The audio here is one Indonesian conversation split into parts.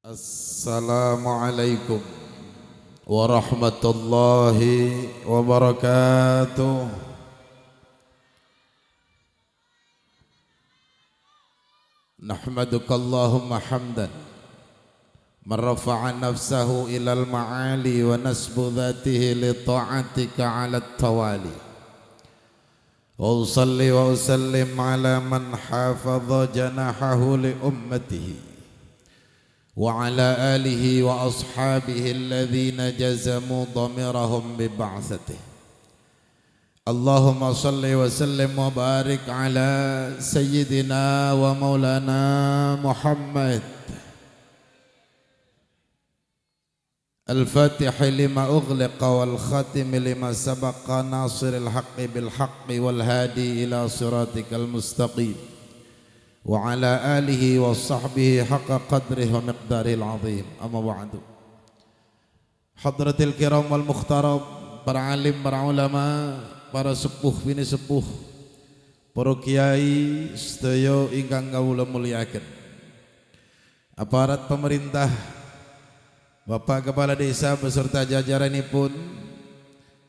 Assalamualaikum warahmatullahi wabarakatuh. Nahmaduka Allahumma hamdan man rafa'a nafsahu ilal ma'ali wa nasbu dhatihi li ta'atika ala tawali. Wa usalli wa usallim ala man hafadha janahahu li ummatihi wa ala alihi wa ashabihi alladhina jazamu dhamirahum bi ba'tsatihi. Allahumma salli wa sallim wa barik ala sayyidina wa maulana Muhammad al-fatihi lima ughliqa wal khatimi lima sabaqa nasiril haqqi bil haqqi wal hadi ila siratikal mustaqim wa ala alihi wa sahbihi haqqa qadrihi wa miqdarihil azim. Amma ba'du. Hadratil kiram wal mukhtaram, para alim, para ulama, para sepuh bini sepuh, para kiai sedaya ingkang kawula mulyakaken, aparat pemerintah, Bapak Kepala Desa beserta jajaranipun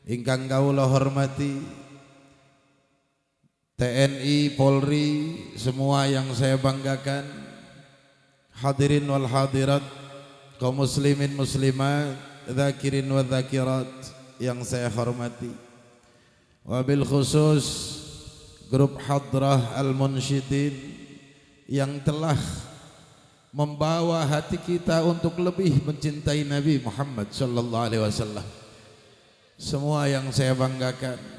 ingkang kawula hormati, TNI, Polri, semua yang saya banggakan, hadirin wal hadirat, kaum muslimin muslimat, dzakirin wa dzakirat yang saya hormati, wabil khusus grup hadrah al-munsyidin yang telah membawa hati kita untuk lebih mencintai Nabi Muhammad sallallahu alaihi wasallam. Semua yang saya banggakan,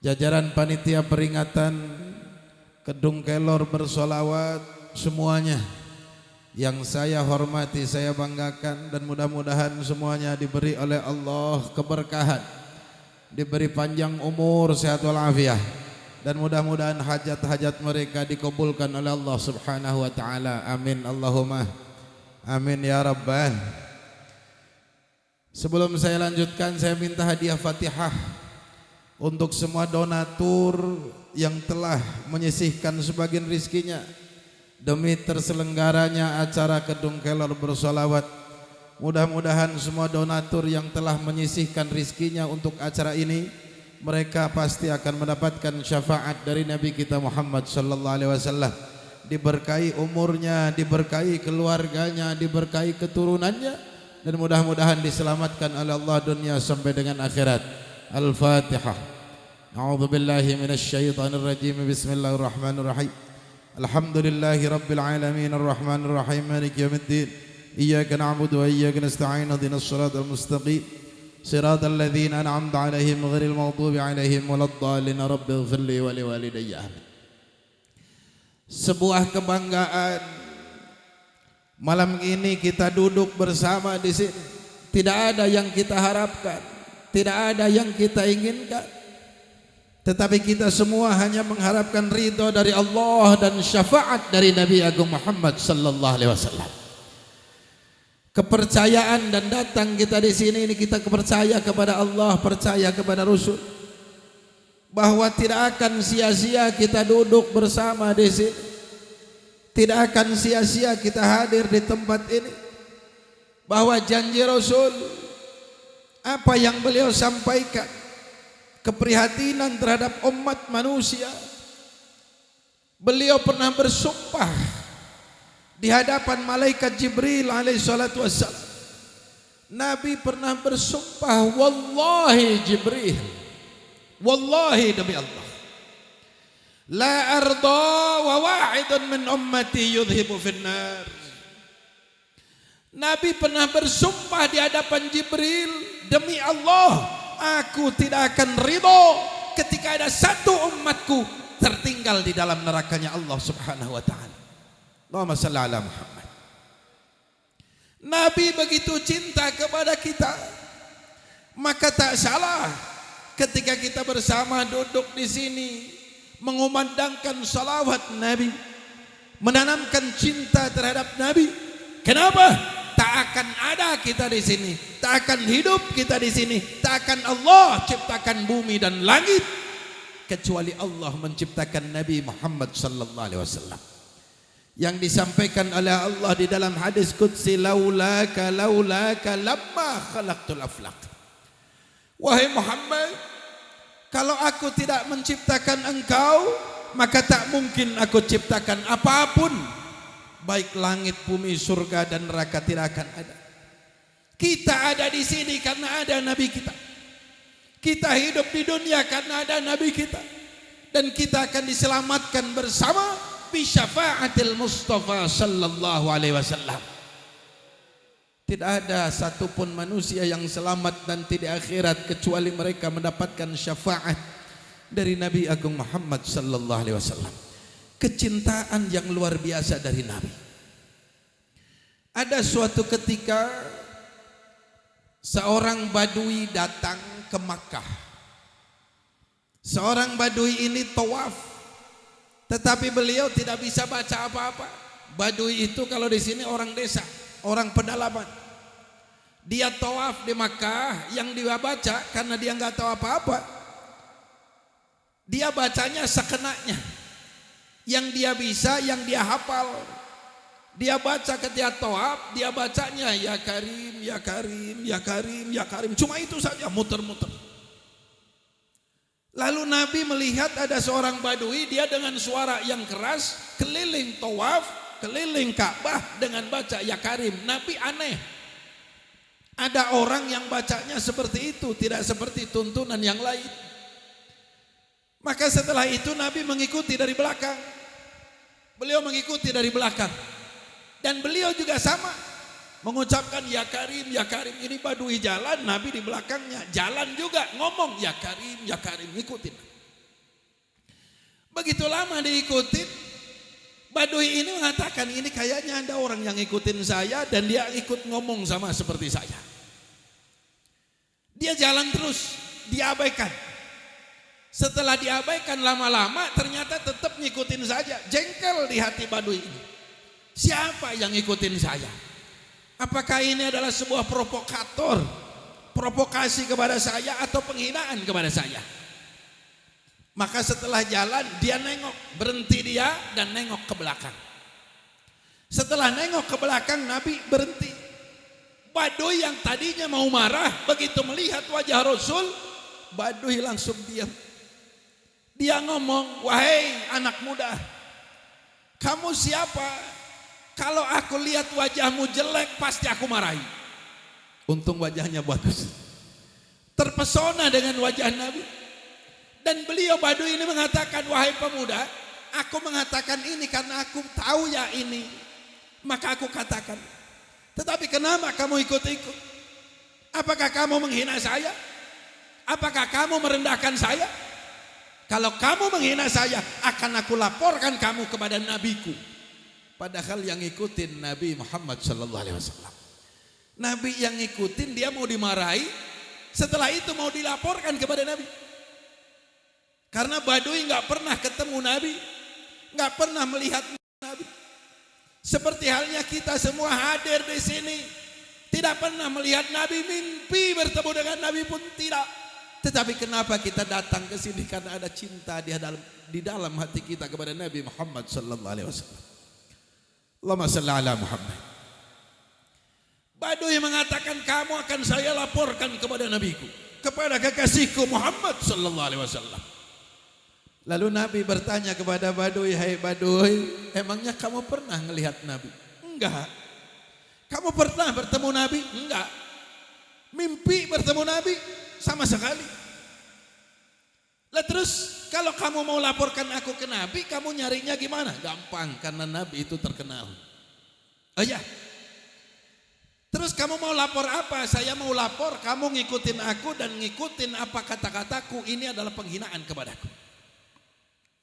jajaran panitia peringatan, Kedung Kelor bersolawat, semuanya yang saya hormati, saya banggakan, dan mudah-mudahan semuanya diberi oleh Allah keberkahan, diberi panjang umur, sehat walafiat, dan mudah-mudahan hajat-hajat mereka dikabulkan oleh Allah Subhanahu wa taala. Amin Allahumma amin ya rabbal. Sebelum saya lanjutkan, saya minta hadiah Fatihah untuk semua donatur yang telah menyisihkan sebagian rizkinya demi terselenggaranya acara Kedung Kelor bersolawat. Mudah-mudahan semua donatur yang telah menyisihkan rizkinya untuk acara ini, mereka pasti akan mendapatkan syafaat dari Nabi kita Muhammad sallallahu alaihi wasallam. Diberkahi umurnya, diberkahi keluarganya, diberkahi keturunannya, dan mudah-mudahan diselamatkan oleh Allah dunia sampai dengan akhirat. Al-Fatihah. A'udzu billahi minasy syaithanir rajim. Bismillahirrahmanirrahim. Alhamdulillahi rabbil alamin arrahmanir rahim maliki yaumiddin. Iyyaka na'budu wa iyyaka nasta'in. Ihdinas shiratal mustaqim. Shiratal ladzina an'amta 'alaihim ghairil maghdubi 'alaihim waladdallin. Rabbighfirli wa liwalidayya. Sebuah kebanggaan malam ini kita duduk bersama di sini. Tidak ada yang kita harapkan, tidak ada yang kita inginkan, tetapi kita semua hanya mengharapkan ridho dari Allah dan syafaat dari Nabi Agung Muhammad sallallahu alaihi wasallam. Kepercayaan dan datang kita di sini ini, kita percaya kepada Allah, percaya kepada Rasul, bahwa tidak akan sia-sia kita duduk bersama di sini, tidak akan sia-sia kita hadir di tempat ini, bahwa janji Rasul, apa yang beliau sampaikan, keprihatinan terhadap umat manusia, beliau pernah bersumpah di hadapan malaikat Jibril alaihi salatu wassalam. Nabi pernah bersumpah, wallahi Jibril, wallahi demi Allah, la arda wa wa'idun min ummati yudhibu finnar. Nabi pernah bersumpah di hadapan Jibril, demi Allah, aku tidak akan ridho ketika ada satu umatku tertinggal di dalam nerakanya Allah Subhanahu wa taala. Allahumma shalli ala Muhammad. Nabi begitu cinta kepada kita, maka tak salah ketika kita bersama duduk di sini mengumandangkan salawat Nabi, menanamkan cinta terhadap Nabi. Kenapa? Tak akan ada kita di sini, tak akan hidup kita di sini, tak akan Allah ciptakan bumi dan langit kecuali Allah menciptakan Nabi Muhammad sallallahu alaihi wasallam. yang disampaikan oleh Allah di dalam hadis qudsi, laulaka lamma khalaqtul aflaq. Wahai Muhammad, kalau aku tidak menciptakan engkau, maka tak mungkin aku ciptakan apapun, baik langit, bumi, surga dan neraka tidak akan ada. Kita ada di sini karena ada Nabi kita. Kita hidup di dunia karena ada Nabi kita. Dan kita akan diselamatkan bersama bi syafaatil Mustafa sallallahu alaihi wasallam. Tidak ada satupun manusia yang selamat nanti di akhirat kecuali mereka mendapatkan syafaat dari Nabi Agung Muhammad sallallahu alaihi wasallam. Kecintaan yang luar biasa dari Nabi. Ada suatu ketika seorang badui datang ke Makkah. Seorang badui ini tawaf, tetapi beliau tidak bisa baca apa-apa. Badui itu kalau di sini orang desa, orang pedalaman. Dia tawaf di Makkah, yang dia baca karena dia nggak tahu apa-apa, dia bacanya sekenanya. Yang dia bisa, yang dia hafal, dia baca ketika tawaf, dia bacanya ya Karim, ya Karim, ya Karim, ya Karim. Cuma itu saja, muter-muter. Lalu Nabi melihat ada seorang badui, dia dengan suara yang keras keliling tawaf, keliling Ka'bah dengan baca ya Karim. Nabi aneh, ada orang yang bacanya seperti itu, tidak seperti tuntunan yang lain. Maka setelah itu Nabi mengikuti dari belakang. Beliau mengikuti dari belakang. Dan beliau juga sama, mengucapkan ya Karim, ya Karim. Ini badui jalan, Nabi di belakangnya jalan juga ngomong ya Karim, ya Karim, ikutin. Begitu lama diikutin, badui ini mengatakan ini kayaknya ada orang yang ngikutin saya dan dia ikut ngomong sama seperti saya. Dia jalan terus, diabaikan. Setelah diabaikan lama-lama ternyata tetap ngikutin saja. Jengkel di hati badui ini. Siapa yang ngikutin saya? Apakah ini adalah sebuah provokator, provokasi kepada saya atau penghinaan kepada saya? Maka setelah jalan dia nengok, berhenti dia dan nengok ke belakang. Setelah nengok ke belakang Nabi berhenti. Badui yang tadinya mau marah begitu melihat wajah Rasul, badui langsung diam. Dia ngomong, wahai anak muda, kamu siapa? Kalau aku lihat wajahmu jelek pasti aku marahi. Untung wajahnya bagus. Terpesona dengan wajah Nabi. Dan beliau badui ini mengatakan, wahai pemuda, aku mengatakan ini karena aku tahu ya ini. Maka aku katakan. Tetapi kenapa kamu ikut-ikut? Apakah kamu menghina saya? Apakah kamu merendahkan saya? Kalau kamu menghina saya, akan aku laporkan kamu kepada nabiku. Padahal yang ngikutin Nabi Muhammad sallallahu alaihi wasallam. Nabi yang ngikutin dia mau dimarahi, setelah itu mau dilaporkan kepada Nabi. Karena badui nggak pernah ketemu Nabi, nggak pernah melihat Nabi. Seperti halnya kita semua hadir di sini, tidak pernah melihat Nabi, mimpi bertemu dengan Nabi pun tidak. Tetapi kenapa kita datang ke sini? Karena ada cinta di dalam hati kita kepada Nabi Muhammad sallallahu alaihi wasallam. Allahumma shalli ala Muhammad. Badui mengatakan kamu akan saya laporkan kepada nabiku, kepada kekasihku Muhammad sallallahu alaihi wasallam. Lalu Nabi bertanya kepada badui, hai badui, emangnya kamu pernah melihat Nabi? Enggak. Kamu pernah bertemu Nabi? Enggak. Mimpi bertemu Nabi? Sama sekali. Lah terus kalau kamu mau laporkan aku ke Nabi, kamu nyarinya gimana? Gampang, karena Nabi itu terkenal. Oh ya. Terus kamu mau lapor apa? Saya mau lapor kamu ngikutin aku dan ngikutin apa kata-kataku. Ini adalah penghinaan kepadaku.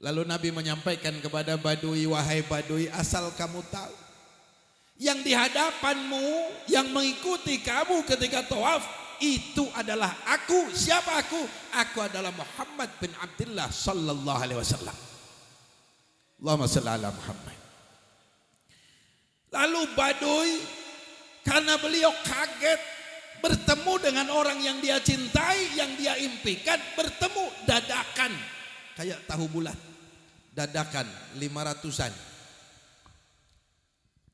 Lalu Nabi menyampaikan kepada badui, wahai badui, asal kamu tahu, yang di hadapanmu, yang mengikuti kamu ketika tawaf, itu adalah aku. Siapa aku? Aku adalah Muhammad bin Abdullah sallallahu alaihi wasallam. Allahumma shalli ala Muhammad. Lalu badui, karena beliau kaget bertemu dengan orang yang dia cintai, yang dia impikan, bertemu dadakan kayak tahu bulat, dadakan 500-an.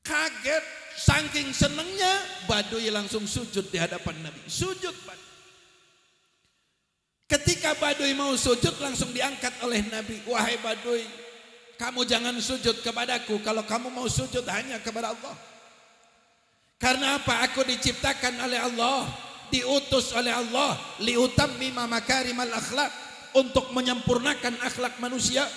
Kaget, saking senengnya Baduy langsung sujud di hadapan Nabi. Sujud Baduy. Ketika Baduy mau sujud langsung diangkat oleh Nabi. Wahai Baduy, kamu jangan sujud kepadaku, kalau kamu mau sujud hanya kepada Allah. Karena apa? Aku diciptakan oleh Allah, diutus oleh Allah liutammima makarimal akhlak, untuk menyempurnakan akhlak manusia.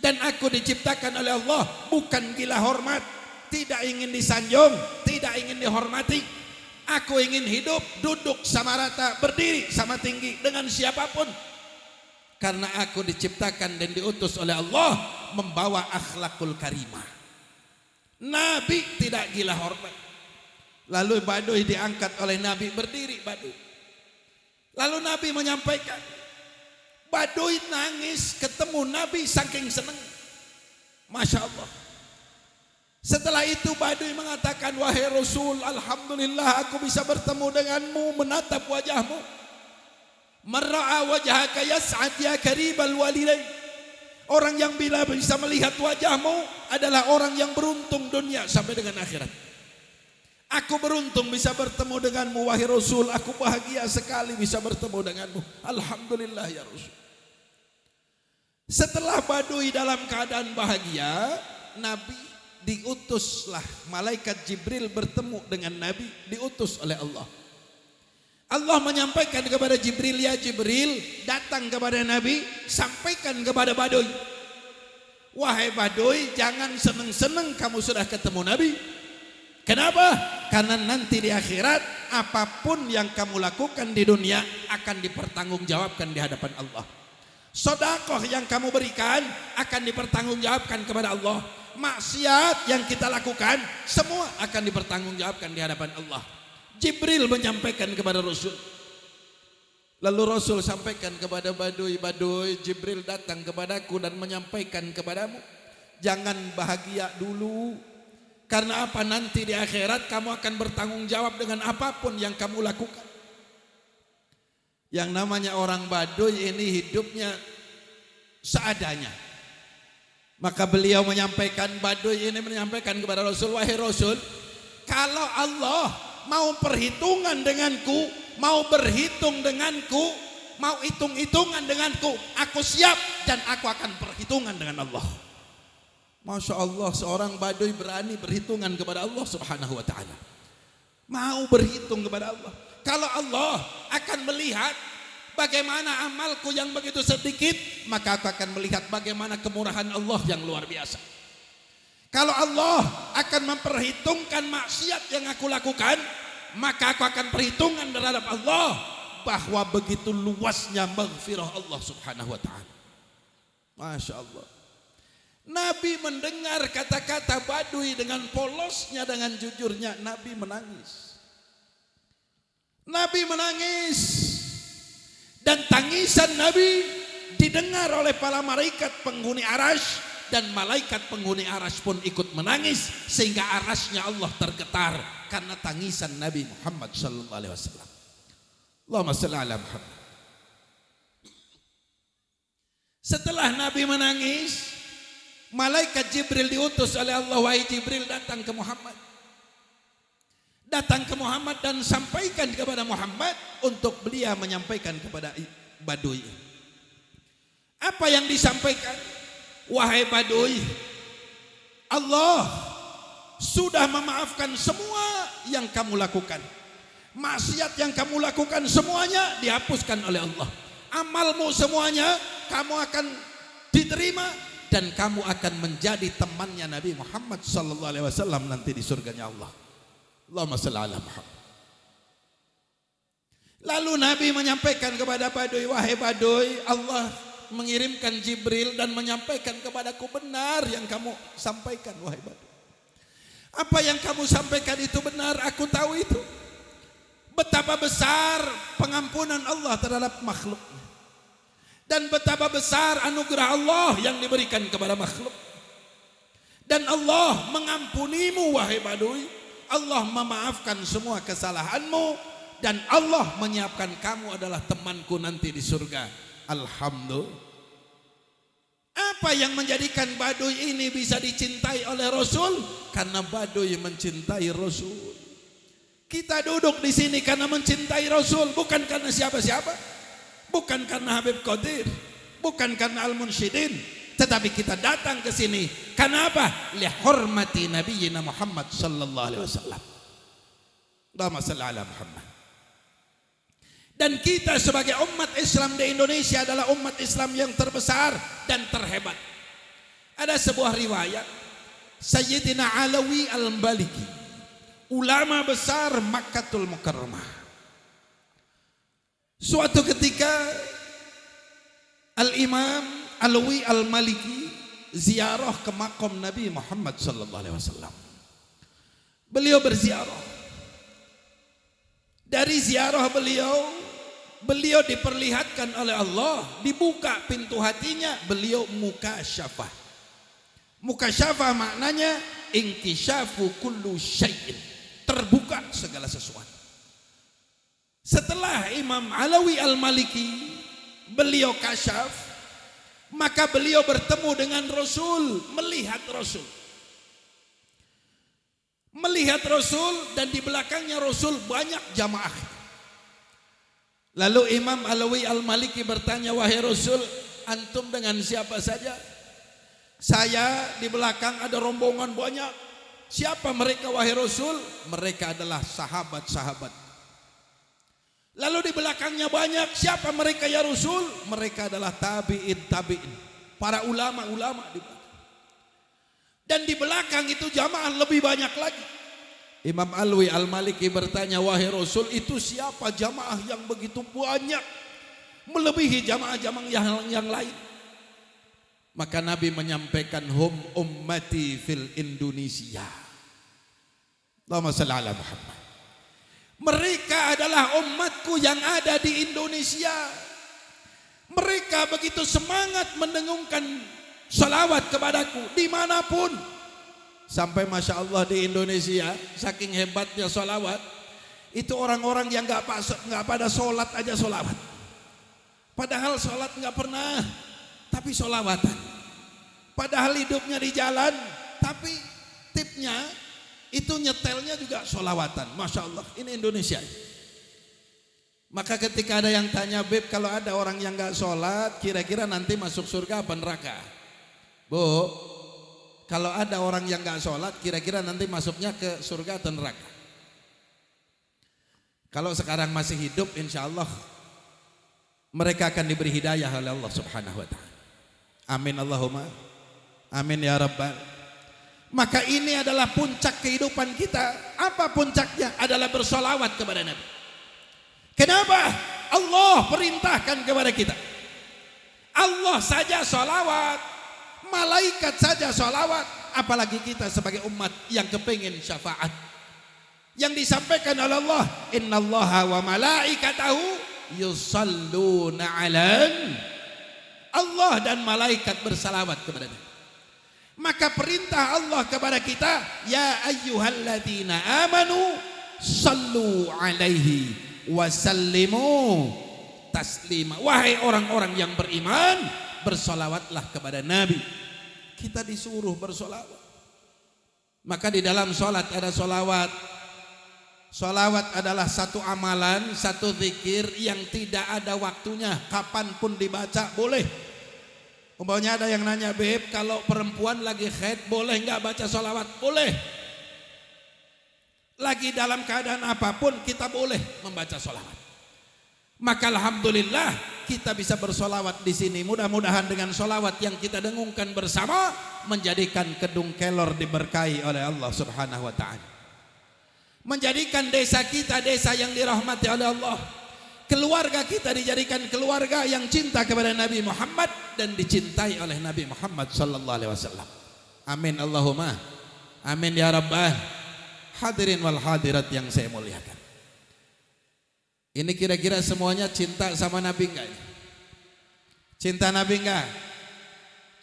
Dan aku diciptakan oleh Allah bukan gila hormat, tidak ingin disanjung, tidak ingin dihormati. Aku ingin hidup, duduk sama rata, berdiri sama tinggi dengan siapapun. Karena aku diciptakan dan diutus oleh Allah membawa akhlakul karimah. Nabi tidak gila hormat. Lalu Baduy diangkat oleh Nabi, berdiri Baduy. Lalu Nabi menyampaikan, Baduy nangis ketemu Nabi saking senang. Masya Allah. Setelah itu Baduy mengatakan, wahai Rasul, alhamdulillah aku bisa bertemu denganmu, menatap wajahmu. Marra'a wajhaka yas'ad ya karibal walidain. Orang yang bila bisa melihat wajahmu adalah orang yang beruntung dunia sampai dengan akhirat. Aku beruntung bisa bertemu denganmu wahai Rasul, aku bahagia sekali bisa bertemu denganmu. Alhamdulillah ya Rasul. Setelah Baduy dalam keadaan bahagia, Nabi diutuslah malaikat Jibril bertemu dengan Nabi, diutus oleh Allah. Allah menyampaikan kepada Jibril, ya Jibril, datang kepada Nabi, sampaikan kepada Baduy, wahai Baduy, jangan seneng-seneng kamu sudah ketemu Nabi. Kenapa? Karena nanti di akhirat apapun yang kamu lakukan di dunia akan dipertanggungjawabkan di hadapan Allah. Sedekah yang kamu berikan akan dipertanggungjawabkan kepada Allah. Maksiat yang kita lakukan semua akan dipertanggungjawabkan di hadapan Allah. Jibril menyampaikan kepada Rasul. Lalu Rasul sampaikan kepada Baduy, Baduy, Jibril datang kepadaku dan menyampaikan kepadamu, jangan bahagia dulu. Karena apa? Nanti di akhirat kamu akan bertanggung jawab dengan apapun yang kamu lakukan. Yang namanya orang Baduy ini hidupnya seadanya. Maka beliau menyampaikan, Baduy ini menyampaikan kepada Rasul, wahai Rasul, kalau Allah mau perhitungan denganku, mau berhitung denganku, mau hitung-hitungan denganku, aku siap dan aku akan perhitungan dengan Allah. Masya Allah, seorang Baduy berani berhitungan kepada Allah subhanahu wa ta'ala. Mau berhitung kepada Allah. Kalau Allah akan melihat bagaimana amalku yang begitu sedikit, maka aku akan melihat bagaimana kemurahan Allah yang luar biasa. Kalau Allah akan memperhitungkan maksiat yang aku lakukan, maka aku akan perhitungan terhadap Allah bahwa begitu luasnya maghfirah Allah subhanahu wa ta'ala. Masya Allah. Nabi mendengar kata-kata Baduy dengan polosnya, dengan jujurnya, Nabi menangis. Nabi menangis. Dan tangisan Nabi didengar oleh para malaikat penghuni arasy, dan malaikat penghuni arasy pun ikut menangis sehingga arasy-nya Allah tergetar karena tangisan Nabi Muhammad sallallahu alaihi wasallam. Allahumma shalli ala Muhammad. Setelah Nabi menangis, malaikat Jibril diutus oleh Allah, wahai Jibril, datang ke Muhammad. Datang ke Muhammad dan sampaikan kepada Muhammad untuk beliau menyampaikan kepada Baduy. Apa yang disampaikan? Wahai Baduy, Allah sudah memaafkan semua yang kamu lakukan. Maksiat yang kamu lakukan semuanya dihapuskan oleh Allah. Amalmu semuanya kamu akan diterima dan kamu akan menjadi temannya Nabi Muhammad sallallahu alaihi wasallam nanti di surganya Allah. Allahumma shalli ala Muhammad. Lalu Nabi menyampaikan kepada Baduy, wahai Baduy, Allah mengirimkan Jibril dan menyampaikan kepadaku benar yang kamu sampaikan, wahai Baduy. Apa yang kamu sampaikan itu benar, aku tahu itu. Betapa besar pengampunan Allah terhadap makhluk, dan betapa besar anugerah Allah yang diberikan kepada makhluk. Dan Allah mengampunimu, wahai Baduy. Allah memaafkan semua kesalahanmu, dan Allah menyiapkan kamu adalah temanku nanti di surga. Alhamdulillah. Apa yang menjadikan Baduy ini bisa dicintai oleh Rasul? Karena Baduy mencintai Rasul. Kita duduk di sini karena mencintai Rasul, bukan karena siapa-siapa, bukan karena Habib Qadir, bukan karena Al-Munsyidin, tetapi kita datang ke sini karena apa? Lihormati Nabiyina Muhammad sallallahu alaihi wasallam. Allahumma shalli ala Muhammad. Dan kita sebagai umat Islam di Indonesia adalah umat Islam yang terbesar dan terhebat. Ada sebuah riwayat Sayyidina Alawi Al-Maliki, ulama besar Makkatul Mukarramah. Suatu ketika Al-Imam Alawi Al-Maliki ziarah ke makam Nabi Muhammad sallallahu alaihi wasallam. Beliau berziarah. Dari ziarah beliau diperlihatkan oleh Allah, dibuka pintu hatinya, beliau mukasyafah. Mukasyafah maknanya inkisyafu kullu syai'in, terbuka segala sesuatu. Setelah Imam Alawi Al-Maliki beliau kasyaf, maka beliau bertemu dengan Rasul, melihat Rasul. Melihat Rasul, dan di belakangnya Rasul banyak jamaah. Lalu Imam Alawi Al-Maliki bertanya, wahai Rasul, antum dengan siapa saja? Saya di belakang ada rombongan banyak. Siapa mereka wahai Rasul? Mereka adalah sahabat-sahabat. Lalu di belakangnya banyak. Siapa mereka ya Rasul? Mereka adalah tabi'in, para ulama-ulama di belakang. Dan di belakang itu jamaah lebih banyak lagi. Imam Alawi Al-Maliki bertanya, wahai Rasul, itu siapa jamaah yang begitu banyak, melebihi jamaah-jamaah yang lain? Maka Nabi menyampaikan, hum ummati fil Indonesia. Allahumma shalli ala Muhammad. Mereka adalah umatku yang ada di Indonesia. Mereka begitu semangat mendengungkan salawat kepadaku dimanapun. Sampai Masya Allah di Indonesia, saking hebatnya salawat, itu orang-orang yang gak pada sholat aja salawat. Padahal sholat gak pernah, tapi salawatan. Padahal hidupnya di jalan, tapi tipnya itu nyetelnya juga salawatan. Masya Allah, ini Indonesia. Maka ketika ada yang tanya, Beb, kalau ada orang yang gak sholat, kira-kira nanti masuk surga apa neraka? Bu, kalau ada orang yang gak sholat, kira-kira nanti masuknya ke surga atau neraka? Kalau sekarang masih hidup, insya Allah mereka akan diberi hidayah oleh Allah subhanahu wa ta'ala. Amin Allahumma amin ya Rabbal. Maka ini adalah puncak kehidupan kita. Apa puncaknya? Adalah bersolawat kepada Nabi. Kenapa? Allah perintahkan kepada kita. Allah saja solawat, malaikat saja sholawat, apalagi kita sebagai umat yang kepingin syafaat. Yang disampaikan oleh Allah, innallaha wa malaikatahu yusalluna 'alan. Allah dan malaikat bersalawat kepada Nabi. Maka perintah Allah kepada kita, ya ayyuhalladzina amanu sallu 'alaihi wa sallimu taslima. Wahai orang-orang yang beriman, bersolawatlah kepada Nabi. Kita disuruh bersolawat. Maka di dalam solat ada solawat. Solawat adalah satu amalan, satu zikir yang tidak ada waktunya, kapanpun dibaca boleh. Umpamanya ada yang nanya, Beb, kalau perempuan lagi haid boleh nggak baca solawat? Boleh. Lagi dalam keadaan apapun kita boleh membaca solawat. Maka alhamdulillah kita bisa bersolawat di sini. Mudah-mudahan dengan solawat yang kita dengungkan bersama menjadikan Kedung Kelor diberkahi oleh Allah subhanahu wa ta'ala. Menjadikan desa kita desa yang dirahmati oleh Allah. Keluarga kita dijadikan keluarga yang cinta kepada Nabi Muhammad dan dicintai oleh Nabi Muhammad sallallahu alaihi wasallam. Amin Allahumma amin ya Rabbah. Hadirin wal hadirat yang saya muliakan, ini kira-kira semuanya cinta sama Nabi enggak? Cinta Nabi enggak?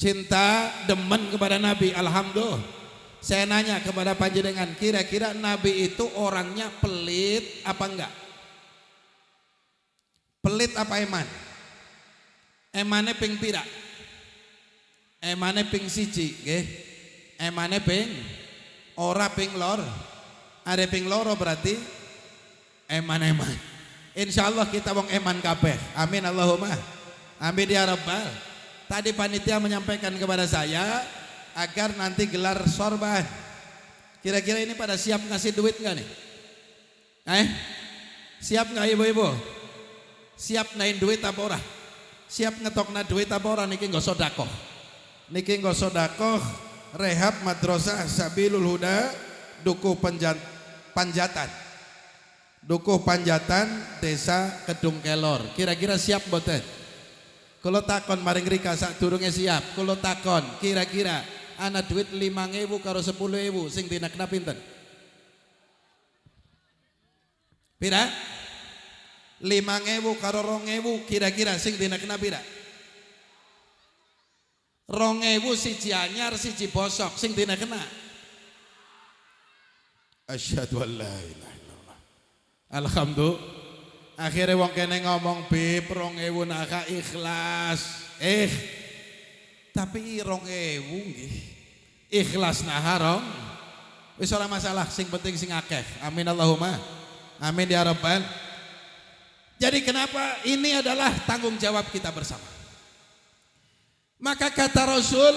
Cinta, demen kepada Nabi. Alhamdulillah. Saya nanya kepada panjenengan, kira-kira Nabi itu orangnya pelit apa enggak? Pelit apa eman? Emannya ping pira? emane ping siji nggih. Emane ping ora ping lor. Are ping loro berarti eman-eman. Insyaallah kita wong eman kabeh. Amin Allahumma. Amin ya rabbal. Tadi panitia menyampaikan kepada saya agar nanti gelar sorban. Kira-kira ini pada siap ngasih duit enggak nih? Siap enggak ibu-ibu? Siap naik duit apa ora? Siap ngetokna duit apa ora niki nggo sedekah. Niki nggo sedekah rehab madrasah Sabilul Huda Dukuh Panjatan. Dukuh Panjatan Desa Kedung Kelor. Kira-kira siap mboten? Kalau takon maring rika sak durunge siap. Kalau takon kira-kira ana duit 5.000 karo 10.000 sing dinekna pinten? Pira? 5.000 karo 2.000 kira-kira sing dinekna pira? 2.000 siji anyar siji bosok sing dinekna. Asyhadu an la ilaha illallah. Alhamdulillah. Akhirnya wong kene ngomong bib 2.000 nak ikhlas. Tapi 2.000 nggih. Ikhlas naharong. Wis ora masalah, sing penting sing akeh. Amin Allahumma. Amin ya rabbal. Jadi kenapa ini adalah tanggung jawab kita bersama. Maka kata Rasul,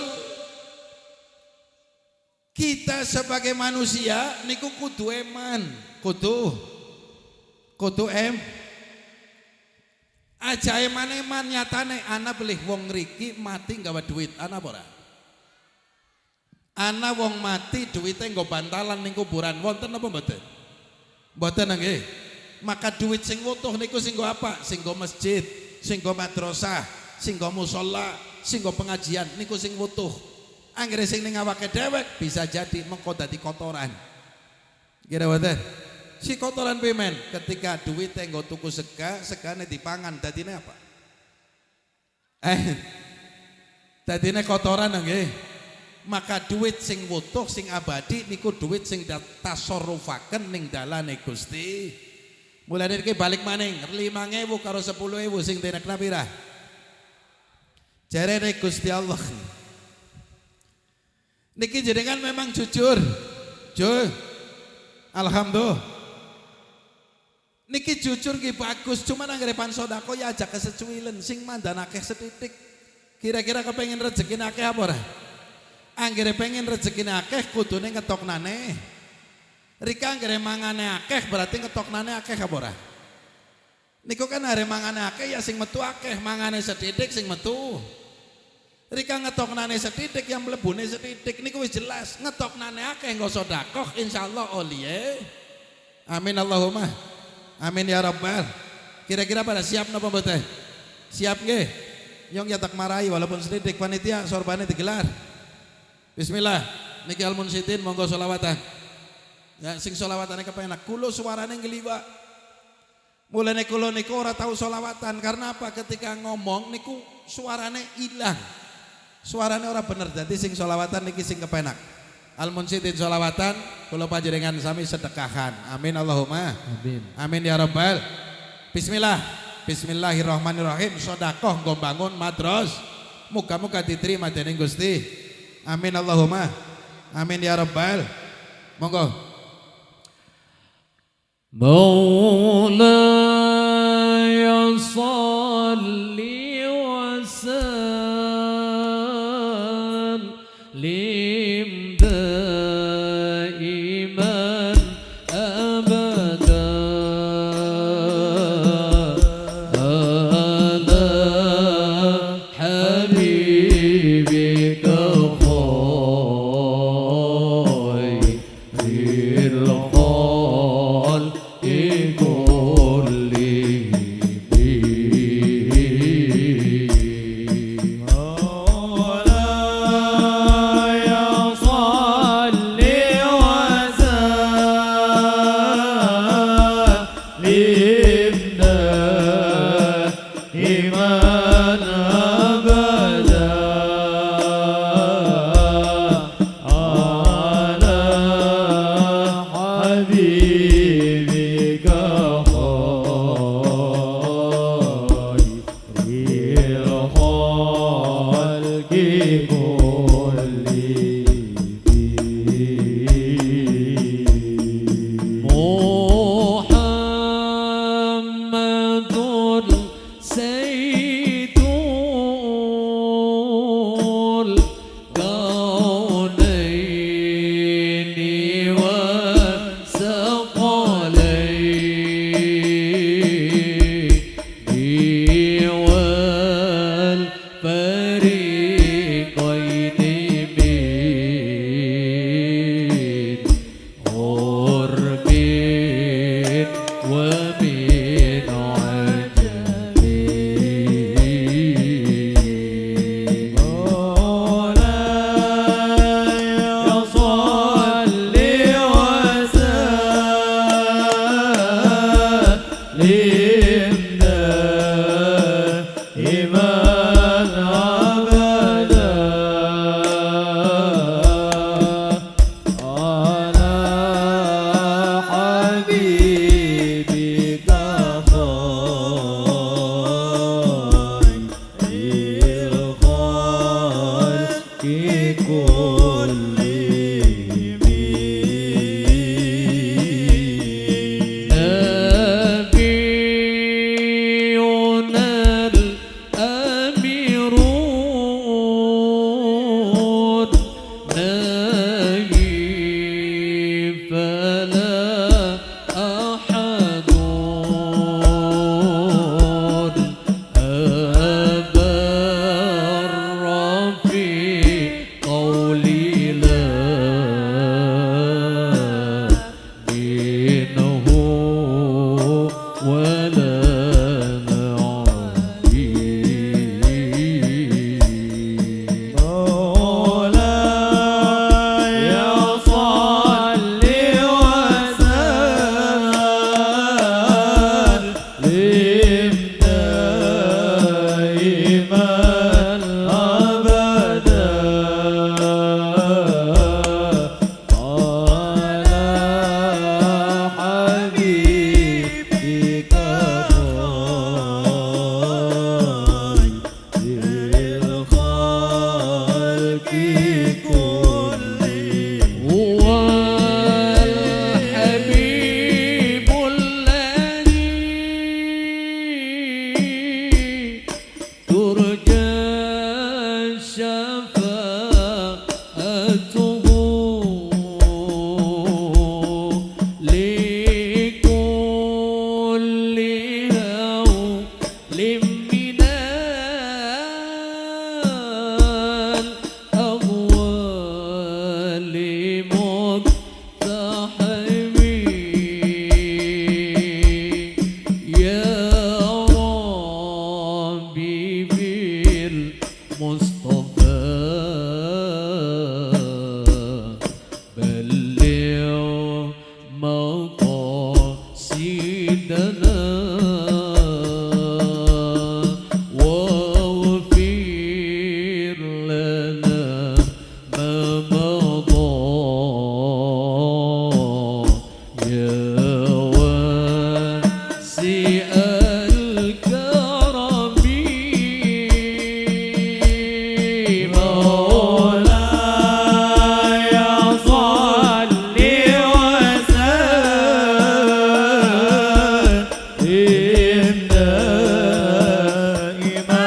kita sebagai manusia niku kudu eman, kudu aja eman-eman nyatane ana belih wong ngriki mati nggawa duit ana apa ora? Ana wong mati duwite nggo bantalan ning kuburan wonten apa mboten? Mboten nggih. Maka duit sing wutuh niku sing nggo apa? Sing nggo masjid, sing nggo madrasah, sing nggo musala, sing nggo pengajian niku sing wutuh. Anggere sing ning awake dhewek bisa jadi mengko dadi kotoran. Kira mboten? Si kotoran pemen ketika duit nggo tuku segane dipangan dadine apa? Dadine kotoran nggih. Maka duit sing wutuh sing abadi niku duit sing tasarrufaken ning dalane Gusti. Mulane iki balik maning 5.000 karo 10.000 sing dinekna pira? Jarene Gusti Allah. Niki jenengan memang jujur. Alhamdulillah. Niki jujur nggih bagus, cuman anggere pan sedekah ya aja kesecuilen sing mandan akeh setitik. Kira-kira kepengin rezeki akeh apa ora? Anggere pengen rezeki akeh kudune ngetoknane. Rika anggere mangane akeh berarti ngetoknane akeh apa ora? Niku kan are mangane akeh ya sing metu akeh, mangane setitik sing metu. Rika ngetoknane setitik yang mlebune setitik niku wis jelas, ngetoknane akeh nggo sedekah insyaallah oliye. Amin Allahumma. Amin ya rabbal. Kira-kira pada siap napa mboten? Siap nggih? Nyong ya tak marahi walaupun setitik panitia sorbane digelar. Bismillah. Niki al munsidin monggo selawatan. Ya sing selawatane kepenak. Kulo suarane ngliwak. Mulane kulo niku ora tahu selawatan karena apa? Ketika ngomong niku suarane ilang. Suarane ora bener. Dadi sing selawatan niki sing kepenak. Al munsidin selawatan, kula panjenengan sami sedekahan. Amin Allahumma. Amin. Amin ya rabbal. Bismillah. Bismillahirrahmanirrahim. Sedekah nggo bangun madras. Muga-muga diterima dening Gusti. Amin Allahumma. Amin ya rabbal. Monggo. Maulaya shalli wa sallim daiman abada ala habibika khairil khalqi ومن عجبي مولاي صل وسلم دائما أبدا على حبيبك خير الخلق كلهم نبينا الأميرون نبي فلا أحد أبر في قولي لا منه ولا نعبي مولاي صل وسلم دائما أبدا على حبيبك خير الخلق كلهم هو الحبيب الذي ترجى شفاعته لكل هول من الأهوال مقتحمي يا ربي بالمصطفى بلغ مقاصدنا واغفر لنا ما مضى يا واسع الكرم مولاي صل وسلم دائما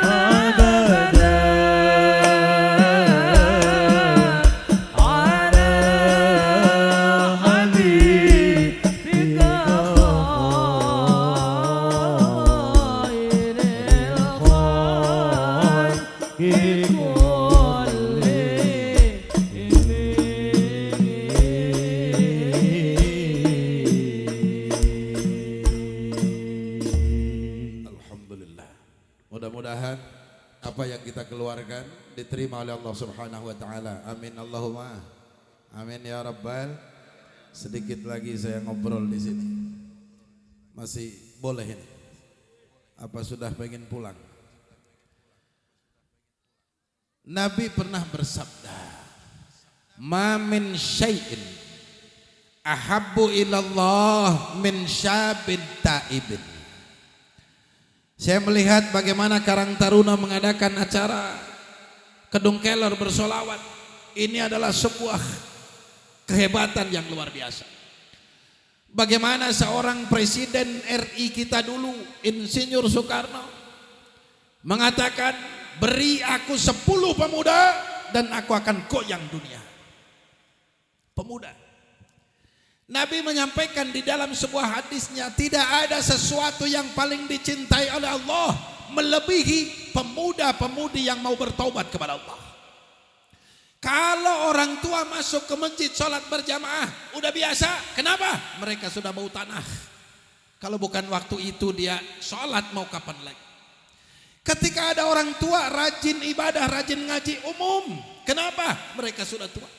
أبدا على حبيبك خير الخلق Alhamdulillah. Mudah-mudahan apa yang kita keluarkan diterima oleh Allah Subhanahu wa taala. Amin Allahumma. Amin ya rabbal. Sedikit lagi saya ngobrol di sini. Masih boleh ini? Apa sudah pengen pulang? Nabi pernah bersabda, "Ma min syai'in ahabbu ilallah min syabin taibin." Saya melihat bagaimana Karang Taruna mengadakan acara Kedung Keler bersolawat. Ini adalah sebuah kehebatan yang luar biasa. Bagaimana seorang presiden RI kita dulu, Insinyur Soekarno, mengatakan, beri aku 10 pemuda dan aku akan goyang dunia. Pemuda. Nabi menyampaikan di dalam sebuah hadisnya, tidak ada sesuatu yang paling dicintai oleh Allah melebihi pemuda-pemudi yang mau bertaubat kepada Allah. Kalau orang tua masuk ke masjid sholat berjamaah udah biasa. Kenapa? Mereka sudah bau tanah. Kalau bukan waktu itu dia sholat mau kapan lagi? Ketika ada orang tua rajin ibadah, rajin ngaji umum. Kenapa? Mereka sudah tua.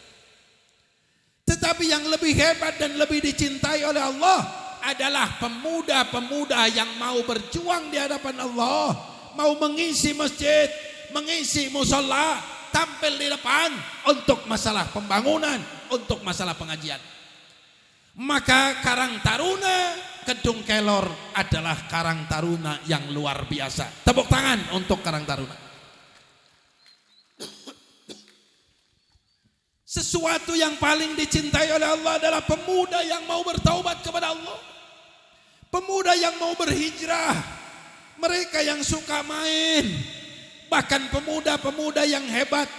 Tetapi yang lebih hebat dan lebih dicintai oleh Allah adalah pemuda-pemuda yang mau berjuang di hadapan Allah, mau mengisi masjid, mengisi musola, tampil di depan untuk masalah pembangunan, untuk masalah pengajian. Maka Karang Taruna Kedung Kelor adalah Karang Taruna yang luar biasa. Tepuk tangan untuk Karang Taruna. Sesuatu yang paling dicintai oleh Allah adalah pemuda yang mau bertaubat kepada Allah. Pemuda yang mau berhijrah. Mereka yang suka main. Bahkan pemuda-pemuda yang hebat.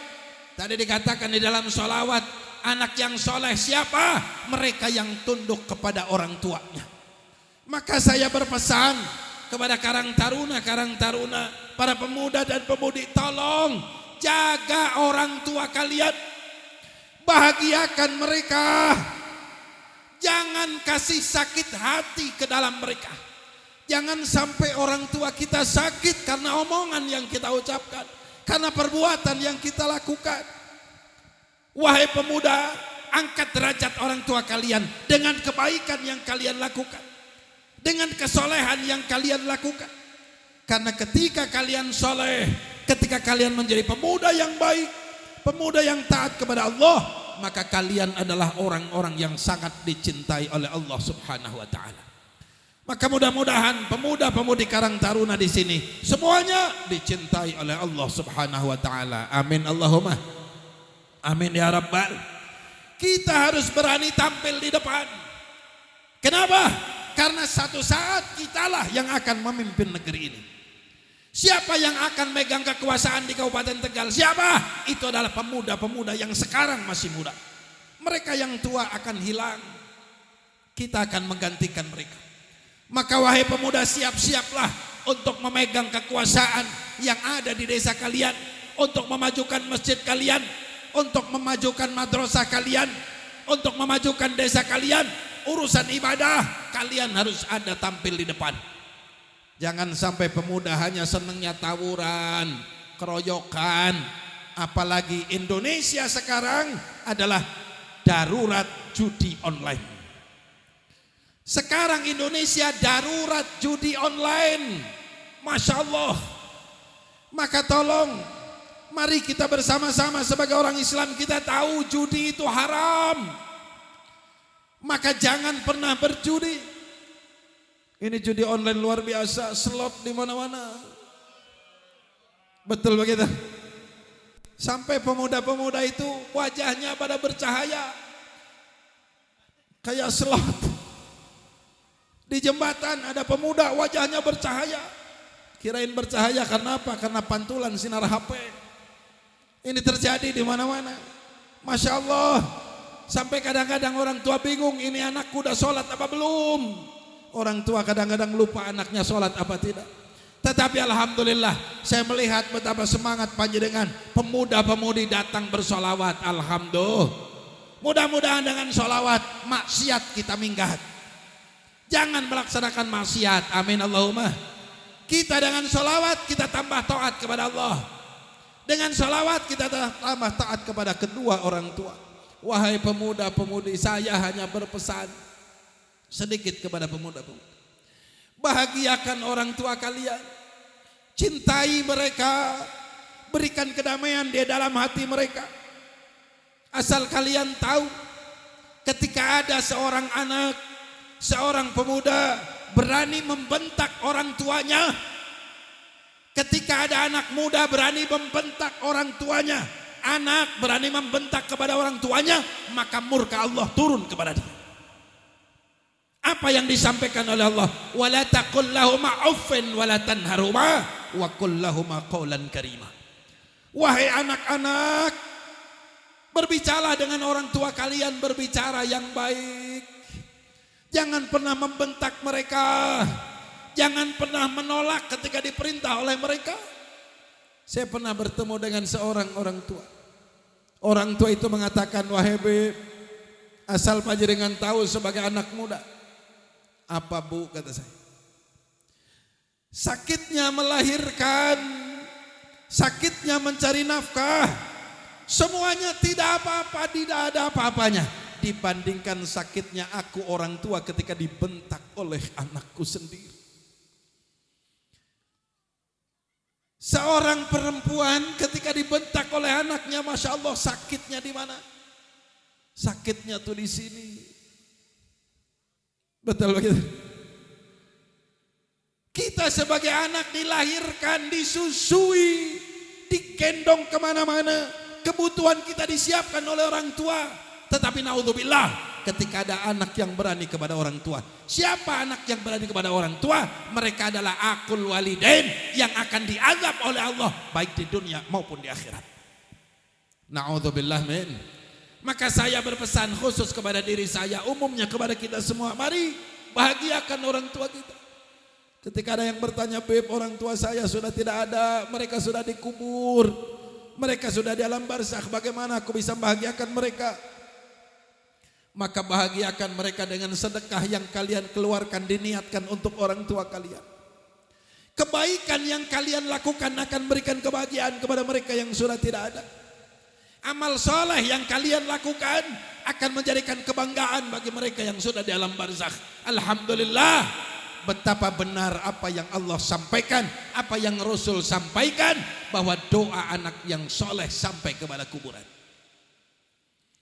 Tadi dikatakan di dalam sholawat, anak yang soleh siapa? Mereka yang tunduk kepada orang tuanya. Maka saya berpesan kepada Karang Taruna, para pemuda dan pemudi, tolong jaga orang tua kalian. Bahagiakan mereka. Jangan kasih sakit hati ke dalam mereka. Jangan sampai orang tua kita sakit karena omongan yang kita ucapkan, karena perbuatan yang kita lakukan. Wahai pemuda, angkat derajat orang tua kalian dengan kebaikan yang kalian lakukan, dengan kesolehan yang kalian lakukan. Karena ketika kalian soleh, ketika kalian menjadi pemuda yang baik, pemuda yang taat kepada Allah, maka kalian adalah orang-orang yang sangat dicintai oleh Allah Subhanahu wa taala. Maka mudah-mudahan pemuda-pemudi Karang Taruna di sini semuanya dicintai oleh Allah Subhanahu wa taala. Amin Allahumma. Amin ya rabbal. Kita harus berani tampil di depan. Kenapa? Karena satu saat kitalah yang akan memimpin negeri ini. Siapa yang akan megang kekuasaan di Kabupaten Tegal? Siapa? Itu adalah pemuda-pemuda yang sekarang masih muda. Mereka yang tua akan hilang. Kita akan menggantikan mereka. Maka wahai pemuda, siap-siaplah untuk memegang kekuasaan yang ada di desa kalian, untuk memajukan masjid kalian, untuk memajukan madrasah kalian, untuk memajukan desa kalian. Urusan ibadah kalian harus ada tampil di depan. Jangan sampai pemuda hanya senangnya tawuran, keroyokan. Apalagi Indonesia sekarang adalah darurat judi online. Sekarang Indonesia darurat judi online. Masya Allah. Maka tolong, mari kita bersama-sama sebagai orang Islam, kita tahu judi itu haram. Maka jangan pernah berjudi. Ini judi online luar biasa, slot di mana-mana. Betul begitu? Sampai pemuda-pemuda itu wajahnya pada bercahaya. Kayak slot. Di jembatan ada pemuda wajahnya bercahaya. Kirain bercahaya karena apa? Karena pantulan sinar HP. Ini terjadi di mana-mana. Masya Allah. Sampai kadang-kadang orang tua bingung, ini anakku udah sholat apa belum? Orang tua kadang-kadang lupa anaknya sholat apa tidak. Tetapi alhamdulillah, saya melihat betapa semangat panjenengan, pemuda-pemudi datang bersolawat. Alhamdulillah. Mudah-mudahan dengan solawat maksiat kita minggat. Jangan melaksanakan maksiat. Amin Allahumma. Kita dengan solawat kita tambah taat kepada Allah. Dengan solawat kita tambah taat kepada kedua orang tua. Wahai pemuda-pemudi, saya hanya berpesan sedikit kepada pemuda-pemudi. Bahagiakan orang tua kalian. Cintai mereka. Berikan kedamaian di dalam hati mereka. Asal kalian tahu, ketika ada seorang anak, seorang pemuda berani membentak orang tuanya, ketika ada anak muda berani membentak orang tuanya, anak berani membentak kepada orang tuanya, maka murka Allah turun kepada dia. Apa yang disampaikan oleh Allah? Wala taqul lahuma uffin wala tanharuma wa qul lahuma qawlan karima. Wahai anak-anak, berbicaralah dengan orang tua kalian, berbicara yang baik. Jangan pernah membentak mereka. Jangan pernah menolak ketika diperintah oleh mereka. Saya pernah bertemu dengan seorang orang tua. Orang tua itu mengatakan, wahai beb, asal panjenengan tahu sebagai anak muda. Apa bu, kata saya. Sakitnya melahirkan, sakitnya mencari nafkah, semuanya tidak apa-apa, tidak ada apa-apanya dibandingkan sakitnya aku orang tua ketika dibentak oleh anakku sendiri. Seorang perempuan ketika dibentak oleh anaknya, masya Allah, sakitnya di mana? Sakitnya tuh di sini. Betul begitu. Kita sebagai anak dilahirkan, disusui, digendong kemana-mana, kebutuhan kita disiapkan oleh orang tua. Tetapi naudzubillah, ketika ada anak yang berani kepada orang tua. Siapa anak yang berani kepada orang tua? Mereka adalah aqul walidain, yang akan diazab oleh Allah baik di dunia maupun di akhirat. Naudzubillah min. Maka saya berpesan khusus kepada diri saya, umumnya kepada kita semua, mari bahagiakan orang tua kita. Ketika ada yang bertanya, beb, orang tua saya sudah tidak ada, mereka sudah dikubur, mereka sudah di alam barzakh, bagaimana aku bisa membahagiakan mereka? Maka bahagiakan mereka dengan sedekah yang kalian keluarkan, diniatkan untuk orang tua kalian. Kebaikan yang kalian lakukan akan berikan kebahagiaan kepada mereka yang sudah tidak ada. Amal soleh yang kalian lakukan akan menjadikan kebanggaan bagi mereka yang sudah di alam barzakh. Alhamdulillah, betapa benar apa yang Allah sampaikan, apa yang Rasul sampaikan, bahwa doa anak yang soleh sampai kepada kuburan.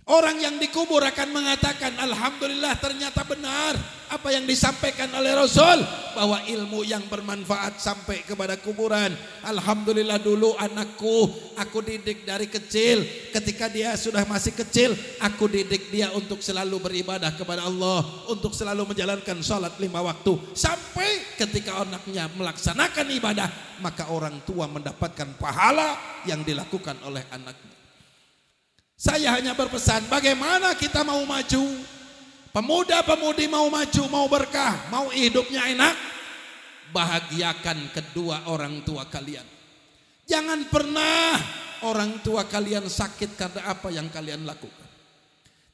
Orang yang dikubur akan mengatakan, alhamdulillah, ternyata benar apa yang disampaikan oleh Rasul, bahwa ilmu yang bermanfaat sampai kepada kuburan. Alhamdulillah, dulu anakku aku didik dari kecil, ketika dia sudah masih kecil aku didik dia untuk selalu beribadah kepada Allah, untuk selalu menjalankan sholat 5 waktu, sampai ketika anaknya melaksanakan ibadah, maka orang tua mendapatkan pahala yang dilakukan oleh anaknya. Saya hanya berpesan, bagaimana kita mau maju? Pemuda-pemudi mau maju, mau berkah, mau hidupnya enak, bahagiakan kedua orang tua kalian. Jangan pernah orang tua kalian sakit karena apa yang kalian lakukan.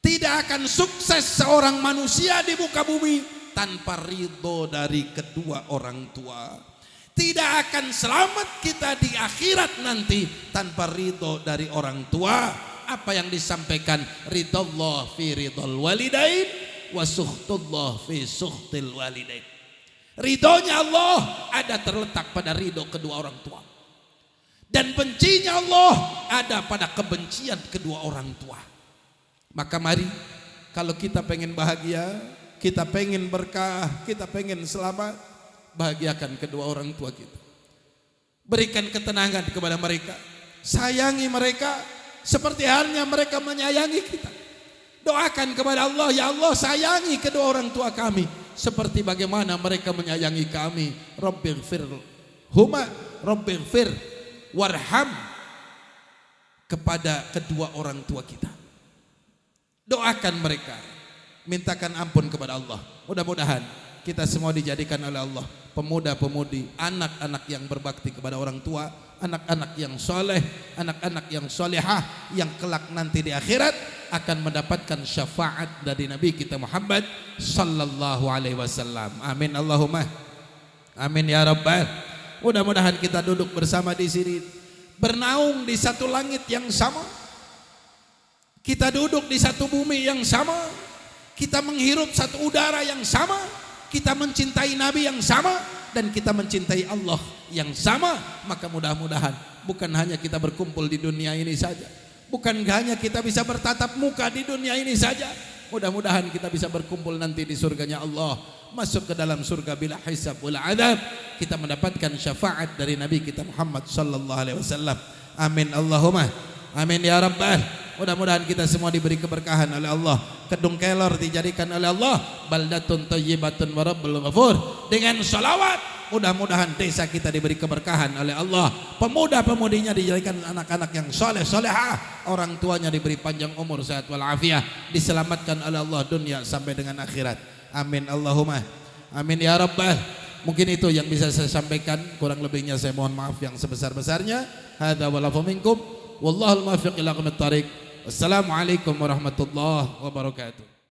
Tidak akan sukses seorang manusia di muka bumi tanpa ridho dari kedua orang tua. Tidak akan selamat kita di akhirat nanti tanpa ridho dari orang tua. Apa yang disampaikan, ridallah fi ridal walidain wa sukhtullah fi sukhtil walidain. Ridhonya Allah ada terletak pada ridho kedua orang tua, dan bencinya Allah ada pada kebencian kedua orang tua. Maka mari, kalau kita pengen bahagia, kita pengen berkah, kita pengen selamat, bahagiakan kedua orang tua kita. Berikan ketenangan kepada mereka, sayangi mereka seperti halnya mereka menyayangi kita. Doakan kepada Allah, ya Allah, sayangi kedua orang tua kami seperti bagaimana mereka menyayangi kami. Rabbighfir huma, Rabbighfir warham, kepada kedua orang tua kita. Doakan mereka, mintakan ampun kepada Allah. Mudah-mudahan kita semua dijadikan oleh Allah pemuda-pemudi, anak-anak yang berbakti kepada orang tua, anak-anak yang soleh, anak-anak yang solehah, yang kelak nanti di akhirat akan mendapatkan syafaat dari Nabi kita Muhammad sallallahu alaihi wasallam. Amin Allahumma amin ya rabbal. Mudah-mudahan kita duduk bersama di sini, bernaung di satu langit yang sama, kita duduk di satu bumi yang sama, kita menghirup satu udara yang sama, kita mencintai Nabi yang sama, dan kita mencintai Allah yang sama. Maka mudah-mudahan bukan hanya kita berkumpul di dunia ini saja, bukan hanya kita bisa bertatap muka di dunia ini saja, mudah-mudahan kita bisa berkumpul nanti di surganya Allah, masuk ke dalam surga bila hisab wala adab, kita mendapatkan syafaat dari Nabi kita Muhammad sallallahu alaihi wasallam. Amin Allahumma amin ya rabbal. Mudah-mudahan kita semua diberi keberkahan oleh Allah, Kedung Kelor dijadikan oleh Allah baldatun thayyibatun wa rabbul ghafur. Dengan salawat, mudah-mudahan desa kita diberi keberkahan oleh Allah, pemuda-pemudinya dijadikan anak-anak yang soleh solehah, orang tuanya diberi panjang umur, sehat walafiat, diselamatkan oleh Allah dunia sampai dengan akhirat. Amin Allahumma amin ya rabbal. Mungkin itu yang bisa saya sampaikan, kurang lebihnya saya mohon maaf yang sebesar-besarnya. Hadza wa lafu minkum, wallahul muwaffiq ila aqwamit thariq. Assalamualaikum warahmatullahi wabarakatuh.